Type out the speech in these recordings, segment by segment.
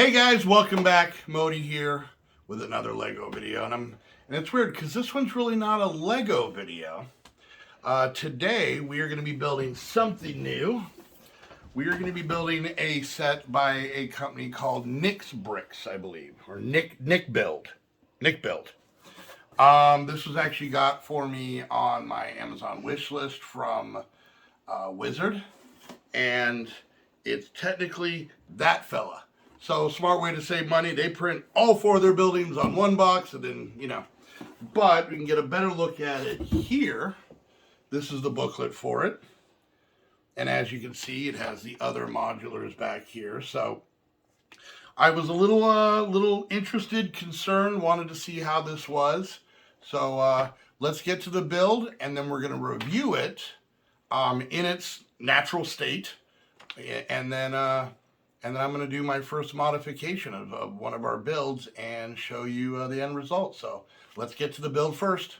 Hey guys, welcome back. Modi here with another Lego video, and it's weird because this one's really not a Lego video. Today we are going to be building something new. We are going to be building a set by a company called NickBuild, I believe, or NickBuild. This was actually got for me on my Amazon wish list from Wizard, and it's technically that fella. So, smart way to save money. They print all four of their buildings on one box, and then, but we can get a better look at it here. This is the booklet for it. And as you can see, it has the other modulars back here. So, I was a little interested, concerned, wanted to see how this was. So, let's get to the build, and then we're going to review it in its natural state. And then I'm going to do my first modification of one of our builds and show you the end result. So let's get to the build first.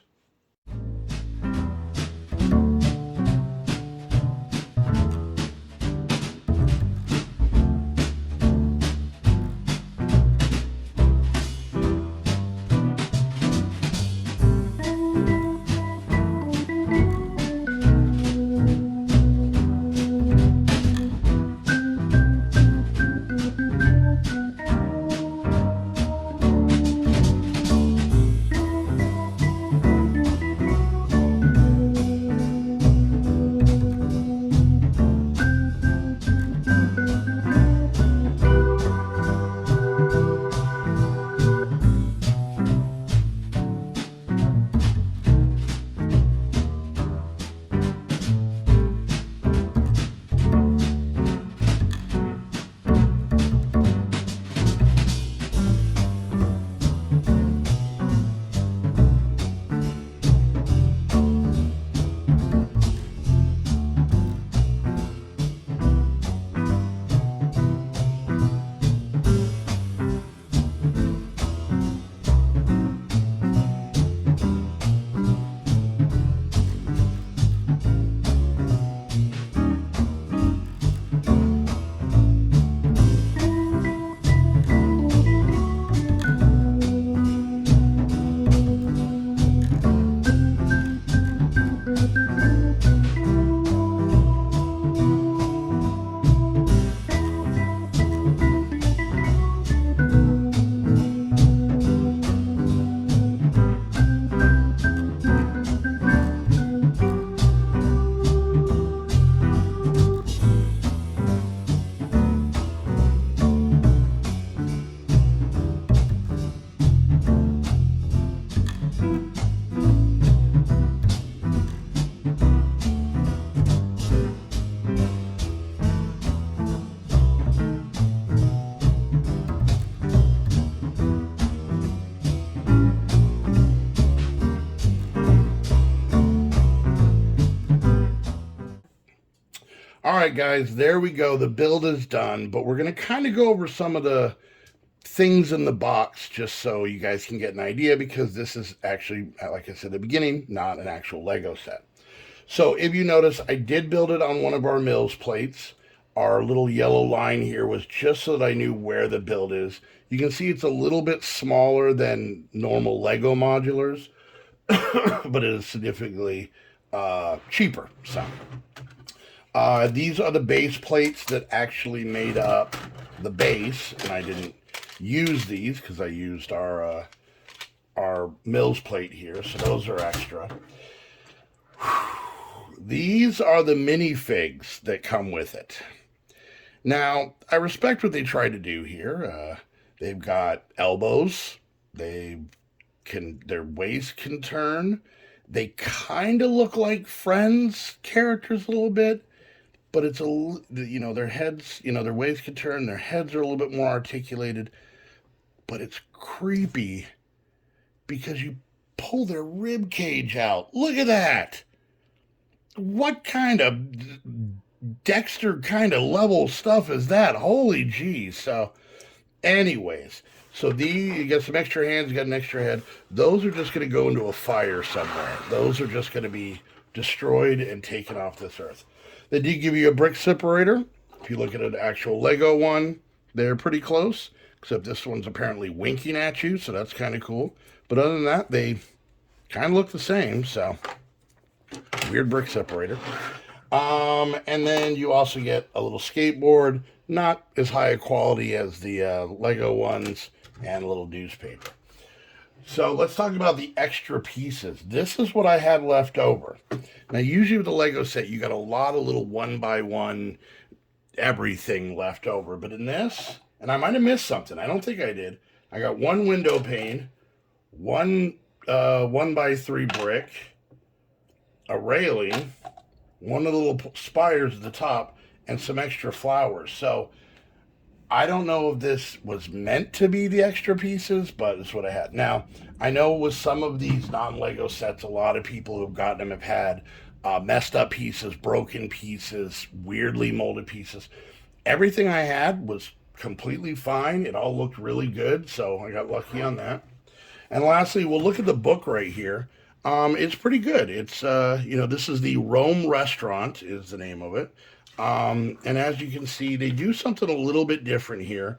All right, guys, there we go. The build is done, but we're going to kind of go over some of the things in the box just so you guys can get an idea, because this is actually, like I said at the beginning, not an actual Lego set. So if you notice, I did build it on one of our mills plates. Our little yellow line here was just so that I knew where the build is. You can see it's a little bit smaller than normal Lego modulars, but it is significantly cheaper. So these are the base plates that actually made up the base, and I didn't use these because I used our mills plate here, so those are extra. These are the minifigs that come with it. Now, I respect what they try to do here. They've got elbows. Their waist can turn. They kind of look like Friends characters a little bit, but it's their heads, their waists can turn. Their heads are a little bit more articulated, but it's creepy because you pull their rib cage out. Look at that. What kind of Dexter kind of level stuff is that? Holy geez. So anyways, you got some extra hands, you got an extra head. Those are just going to go into a fire somewhere. Those are just going to be destroyed and taken off this earth. They did give you a brick separator. If you look at an actual Lego one, they're pretty close. except this one's apparently winking at you, so that's kind of cool. But other than that, they kind of look the same, so weird brick separator. And then you also get a little skateboard, not as high a quality as the Lego ones, and a little newspaper. So let's talk about the extra pieces. This is what I had left over. Now, usually with the Lego set, you got a lot of little one by one everything left over. But in this, and I might have missed something. I don't think I did. I got one window pane, one 1x3 brick, a railing, one of the little spires at the top, and some extra flowers. So I don't know if this was meant to be the extra pieces, but it's what I had. Now, I know with some of these non-Lego sets, a lot of people who've gotten them have had messed up pieces, broken pieces, weirdly molded pieces. Everything I had was completely fine. It all looked really good, so I got lucky on that. And lastly, we'll look at the book right here. It's pretty good. It's, this is the Rome Restaurant is the name of it. And as you can see, they do something a little bit different here.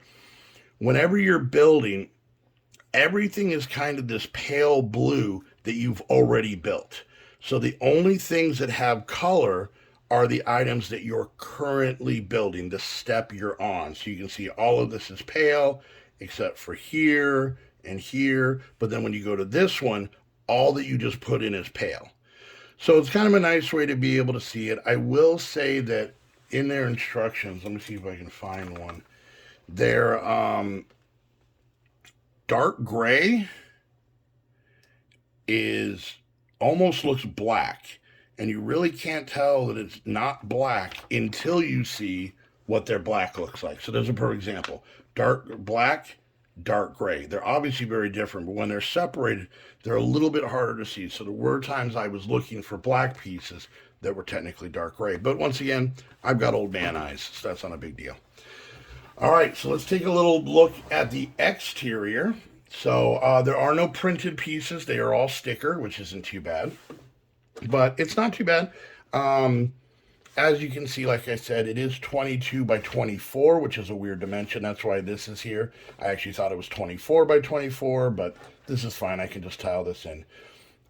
Whenever you're building, everything is kind of this pale blue that you've already built. So the only things that have color are the items that you're currently building, the step you're on. So you can see all of this is pale, except for here and here. But then when you go to this one, all that you just put in is pale. So it's kind of a nice way to be able to see it. I will say that in their instructions, let me see if I can find one. Their dark gray is almost looks black, and you really can't tell that it's not black until you see what their black looks like. So there's a perfect example. Dark black, dark gray. They're obviously very different, but when they're separated, they're a little bit harder to see. So there were times I was looking for black pieces that were technically dark gray. But once again, I've got old man eyes, so that's not a big deal. All right, so let's take a little look at the exterior. So there are no printed pieces. They are all sticker, which isn't too bad. But it's not too bad. As you can see, like I said, it is 22 by 24, which is a weird dimension. That's why this is here. I actually thought it was 24 by 24, but this is fine. I can just tile this in.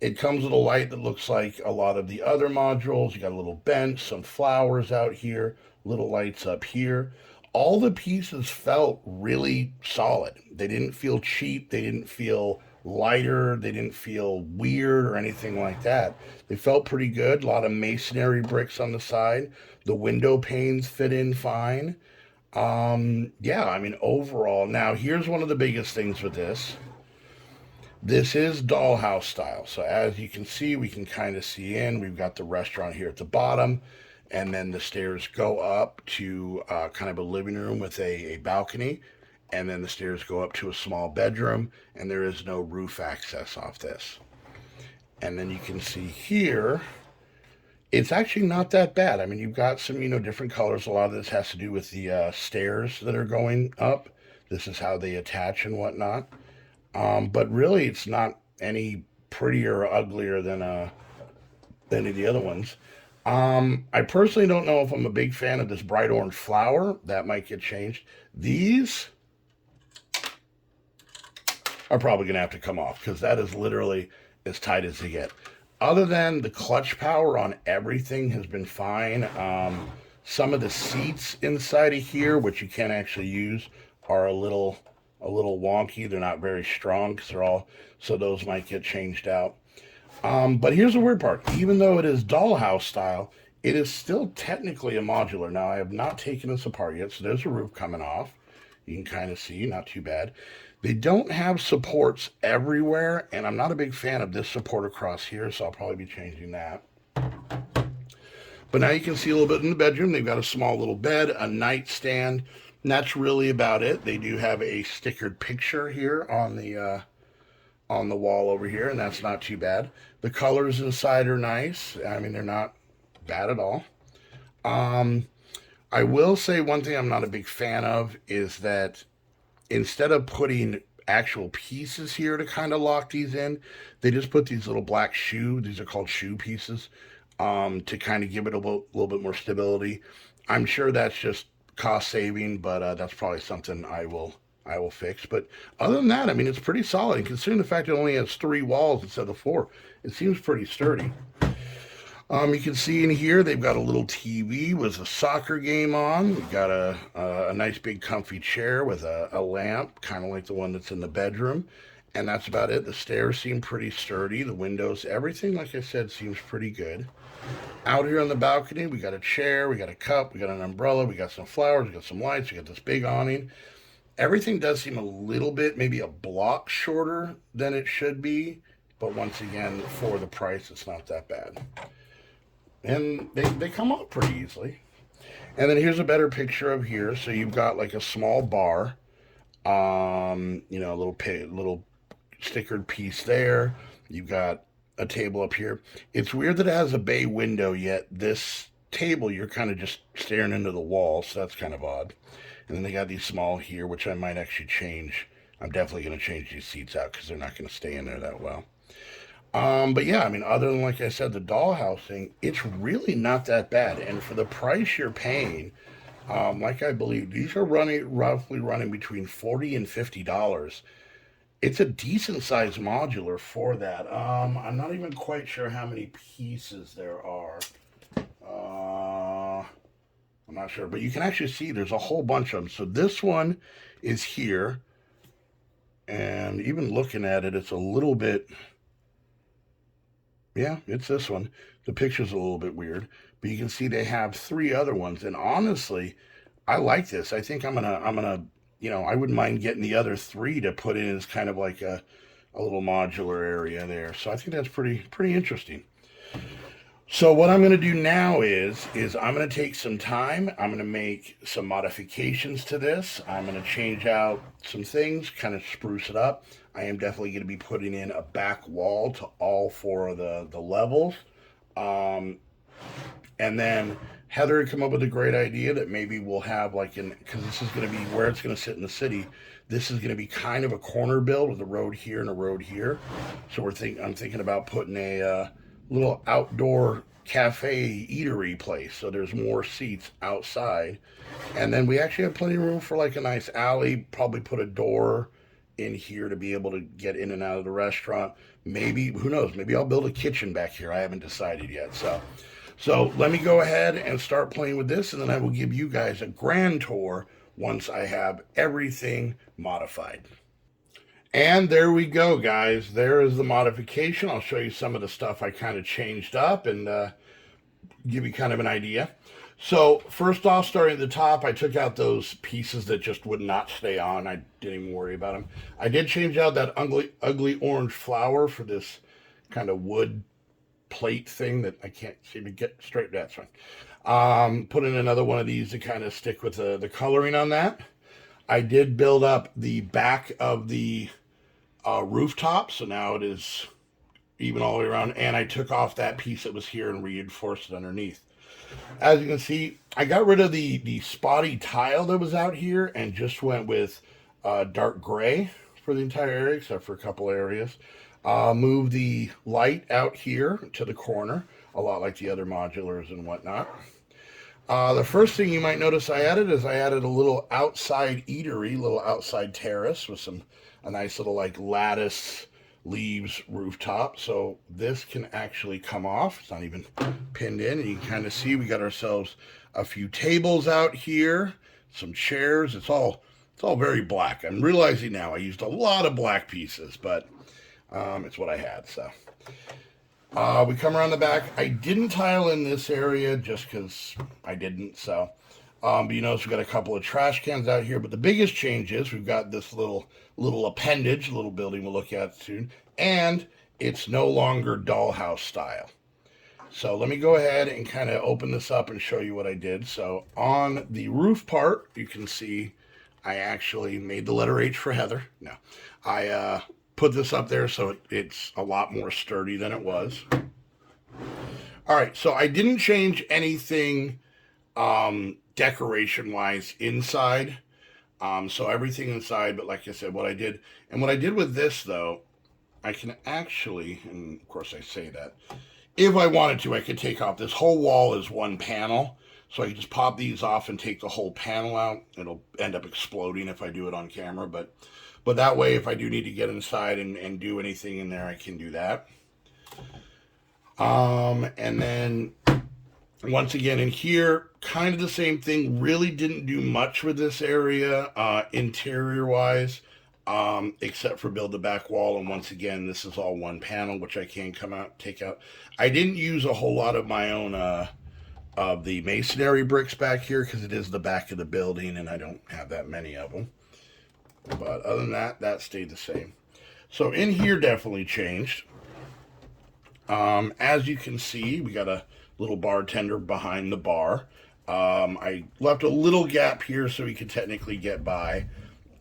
It comes with a light that looks like a lot of the other modules. You got a little bench, some flowers out here, little lights up here. All the pieces felt really solid. They didn't feel cheap. They didn't feel lighter. They didn't feel weird or anything like that. They felt pretty good. A lot of masonry bricks on the side. The window panes fit in fine. Overall, now here's one of the biggest things with this. This is dollhouse style. So as you can see, we can kind of see in. We've got the restaurant here at the bottom, and then the stairs go up to kind of a living room with a balcony, and then the stairs go up to a small bedroom, and there is no roof access off this. And then you can see here, it's actually not that bad. I mean, you've got some, different colors. A lot of this has to do with the stairs that are going up. This is how they attach and whatnot. But really, it's not any prettier or uglier than any of the other ones. I personally don't know if I'm a big fan of this bright orange flower. That might get changed. These are probably going to have to come off because that is literally as tight as they get. Other than the clutch power on everything has been fine. Some of the seats inside of here, which you can't actually use, are a little wonky. They're not very strong because so those might get changed out. But here's the weird part. Even though it is dollhouse style, it is still technically a modular. Now, I have not taken this apart yet, so there's a roof coming off. You can kind of see, not too bad. They don't have supports everywhere, and I'm not a big fan of this support across here, so I'll probably be changing that. But now you can see a little bit in the bedroom. They've got a small little bed, a nightstand, and that's really about it. They do have a stickered picture here on the wall over here, and that's not too bad. The colors inside are nice. I mean, they're not bad at all. I will say one thing I'm not a big fan of is that instead of putting actual pieces here to kind of lock these in, they just put these little black these are called shoe pieces, to kind of give it a little bit more stability. I'm sure that's just cost saving, but that's probably something I will I will fix. But other than that, I mean, it's pretty solid. And considering the fact it only has 3 walls instead of 4, it seems pretty sturdy. You can see in here they've got a little TV with a soccer game on. We've got a nice big comfy chair with a lamp, kind of like the one that's in the bedroom. And that's about it. The stairs seem pretty sturdy. The windows, everything, like I said, seems pretty good. Out here on the balcony, we got a chair, we got a cup, we got an umbrella, we got some flowers, we got some lights, we got this big awning. Everything does seem a little bit, maybe a block shorter than it should be. But once again, for the price, it's not that bad. And they come off pretty easily. And then here's a better picture of here. So you've got like a small bar, a little stickered piece there. You've got a table up here. It's weird that it has a bay window, yet this table you're kind of just staring into the wall, so that's kind of odd. And then they got these small here, which I might actually change. I'm definitely going to change these seats out because they're not going to stay in there that well. But yeah, I mean, other than, like I said, the dollhouse thing, it's really not that bad. And for the price you're paying, like I believe, these are roughly running between $40 and $50. It's a decent sized modular for that. I'm not even quite sure how many pieces there are. I'm not sure, but you can actually see there's a whole bunch of them. So this one is here, and even looking at it, it's a little bit. Yeah, it's this one. The picture's a little bit weird, but you can see they have 3 other ones. And honestly, I like this. I think I wouldn't mind getting the other 3 to put in as kind of like a little modular area there. So I think that's pretty interesting. So what I'm going to do now is I'm going to take some time. I'm going to make some modifications to this. I'm going to change out some things, kind of spruce it up. I am definitely going to be putting in a back wall to all 4 of the levels. And then Heather had come up with a great idea that maybe we'll have because this is going to be where it's going to sit in the city. This is going to be kind of a corner build with a road here and a road here. So I'm thinking about putting a little outdoor cafe eatery place. So there's more seats outside. And then we actually have plenty of room for like a nice alley, probably put a door in here to be able to get in and out of the restaurant. Maybe, who knows, maybe I'll build a kitchen back here. I haven't decided yet. So let me go ahead and start playing with this, and then I will give you guys a grand tour once I have everything modified. And there we go, guys. There is the modification. I'll show you some of the stuff I kind of changed up and give you kind of an idea. So first off, starting at the top, I took out those pieces that just would not stay on. I didn't even worry about them. I did change out that ugly orange flower for this kind of wood plate thing that I can't seem to get straight. That's fine. Put in another one of these to kind of stick with the coloring on that. I did build up the back of the rooftop, so now it is even all the way around, and I took off that piece that was here and reinforced it underneath. As you can see, I got rid of the spotty tile that was out here and just went with dark gray for the entire area, except for a couple areas. Move the light out here to the corner, a lot like the other modulars and whatnot. The first thing you might notice I added a little outside eatery, little outside terrace with a nice little like lattice leaves rooftop. So this can actually come off. It's not even pinned in, and you can kind of see we got ourselves a few tables out here, some chairs. It's all very black. I'm realizing now I used a lot of black pieces, but it's what I had. So we come around the back. I didn't tile in this area just because I didn't. So but you notice we've got a couple of trash cans out here. But the biggest change is we've got this little appendage, little building we'll look at soon, and it's no longer dollhouse style. So let me go ahead and kind of open this up and show you what I did. So on the roof part, you can see I actually made the letter H for Heather. No, I put this up there so it's a lot more sturdy than it was. All right, so I didn't change anything decoration wise inside. So everything inside, but like I said, what I did with this though, I can actually, and of course I say that, if I wanted to, I could take off this whole wall is one panel. So I can just pop these off and take the whole panel out. It'll end up exploding if I do it on camera, but that way, if I do need to get inside and do anything in there, I can do that. And then once again in here, kind of the same thing. Really didn't do much with this area interior wise, except for build the back wall. And once again, this is all one panel, which I can come out, take out. I didn't use a whole lot of my own of the masonry bricks back here because it is the back of the building and I don't have that many of them. But other than that, that stayed the same. So in here definitely changed. As you can see, we got a little bartender behind the bar. I left a little gap here so he could technically get by.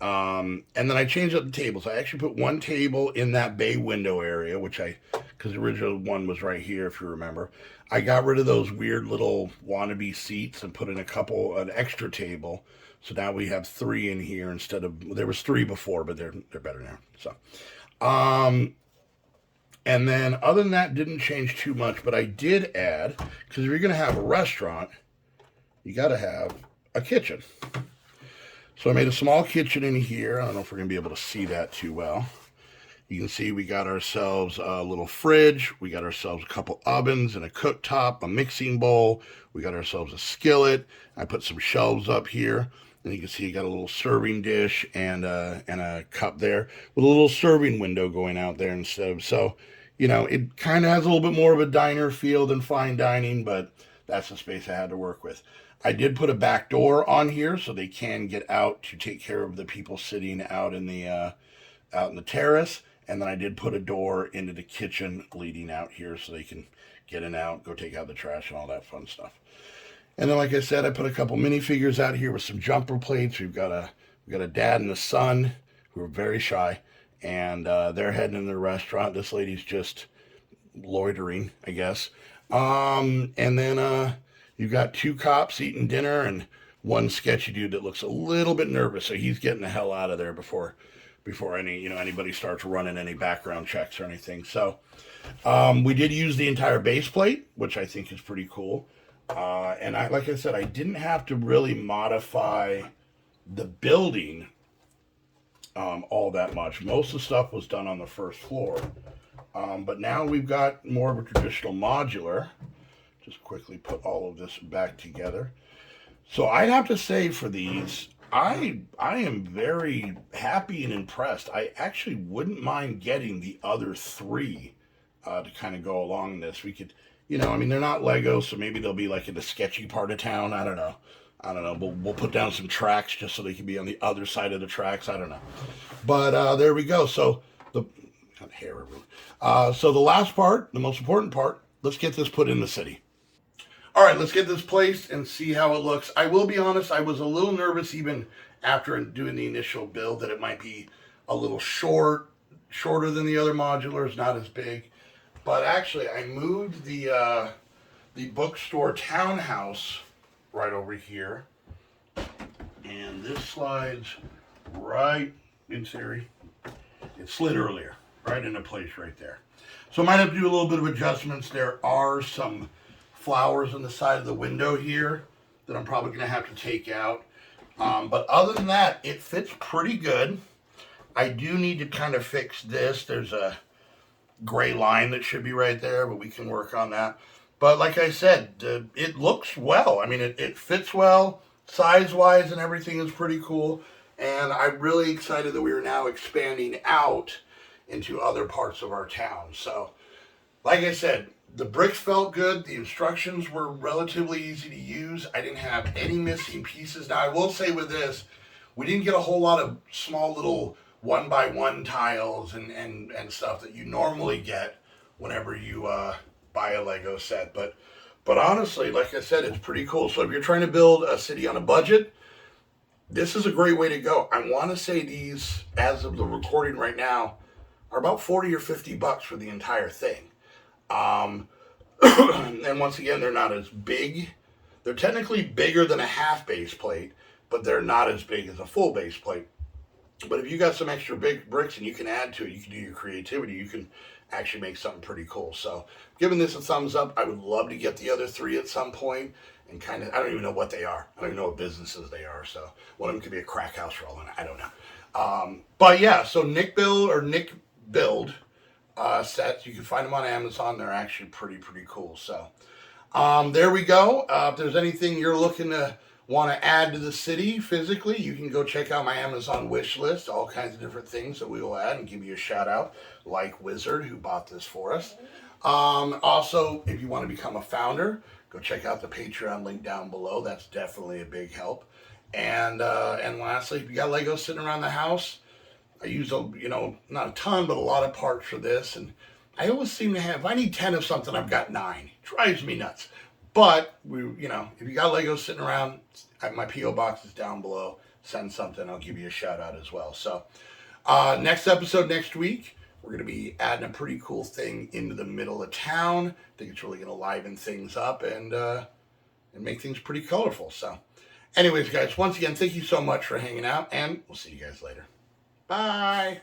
And then I changed up the tables. I actually put one table in that bay window area, because the original one was right here, if you remember. I got rid of those weird little wannabe seats and put in an extra table. So now we have 3 in here instead of, there was 3 before, but they're better now. So, and then other than that, didn't change too much, but I did add, because if you're going to have a restaurant, you got to have a kitchen. So I made a small kitchen in here. I don't know if we're going to be able to see that too well. You can see we got ourselves a little fridge. We got ourselves a couple ovens and a cooktop, a mixing bowl. We got ourselves a skillet. I put some shelves up here. And you can see you got a little serving dish and a cup there with a little serving window going out there instead of, so, you know, it kind of has a little bit more of a diner feel than fine dining, but that's the space I had to work with. I did put a back door on here so they can get out to take care of the people sitting out in the terrace. And then I did put a door into the kitchen leading out here so they can get in and out, go take out the trash and all that fun stuff. And then, like I said, I put a couple minifigures out here with some jumper plates. We've got a dad and a son who are very shy, and they're heading in the restaurant. This lady's just loitering, I guess. And then you've got 2 cops eating dinner and one sketchy dude that looks a little bit nervous, so he's getting the hell out of there before anybody starts running any background checks or anything. So we did use the entire base plate, which I think is pretty cool. And like I said, I didn't have to really modify the building all that much. Most of the stuff was done on the first floor. But now we've got more of a traditional modular. Just quickly put all of this back together. So I'd have to say for these, I am very happy and impressed. I actually wouldn't mind getting the other 3 to kind of go along this. We could, they're not Lego, so maybe they'll be like in the sketchy part of town. I don't know. We'll put down some tracks just so they can be on the other side of the tracks. I don't know. But there we go. So the last part, the most important part, let's get this put in the city. All right, let's get this placed and see how it looks. I will be honest, I was a little nervous even after doing the initial build that it might be a little shorter than the other modulars, not as big. But actually, I moved the bookstore townhouse right over here. And this slides right in theory. It slid earlier, right into place right there. So I might have to do a little bit of adjustments. There are some flowers on the side of the window here that I'm probably going to have to take out. But other than that, it fits pretty good. I do need to kind of fix this. There's a gray line that should be right there, but we can work on that. But like I said, it looks well. I mean, it fits well, size-wise and everything is pretty cool. And I'm really excited that we are now expanding out into other parts of our town. So, like I said, the bricks felt good. The instructions were relatively easy to use. I didn't have any missing pieces. Now, I will say with this, we didn't get a whole lot of small little 1x1 tiles and stuff that you normally get whenever you buy a Lego set. But honestly, like I said, it's pretty cool. So if you're trying to build a city on a budget, this is a great way to go. I want to say these, as of the recording right now, are about 40 or 50 bucks for the entire thing. And once again, they're not as big. They're technically bigger than a half base plate, but they're not as big as a full base plate. But if you got some extra big bricks and you can add to it, you can do your creativity, you can actually make something pretty cool. So giving this a thumbs up. I would love to get the other 3 at some point. and kind of, I don't even know what they are. I don't even know what businesses they are. So one of them could be a crack house for all I know. I don't know. But yeah, so NickBuild or NickBuild sets. You can find them on Amazon. They're actually pretty cool. So there we go. If there's anything you're looking to want to add to the city physically, you can go check out my Amazon wish list. All kinds of different things that we will add and give you a shout out, like Wizard, who bought this for us. Also, if you want to become a founder, go check out the Patreon link down below. That's definitely a big help. And lastly, if you got Legos sitting around the house, I use not a ton, but a lot of parts for this. And I always seem to have, if I need 10 of something, I've got 9. It drives me nuts. But if you got Legos sitting around, my P.O. box is down below. Send something, I'll give you a shout out as well. So next episode next week, we're going to be adding a pretty cool thing into the middle of town. I think it's really going to liven things up and make things pretty colorful. So anyways, guys, once again, thank you so much for hanging out, and we'll see you guys later. Bye.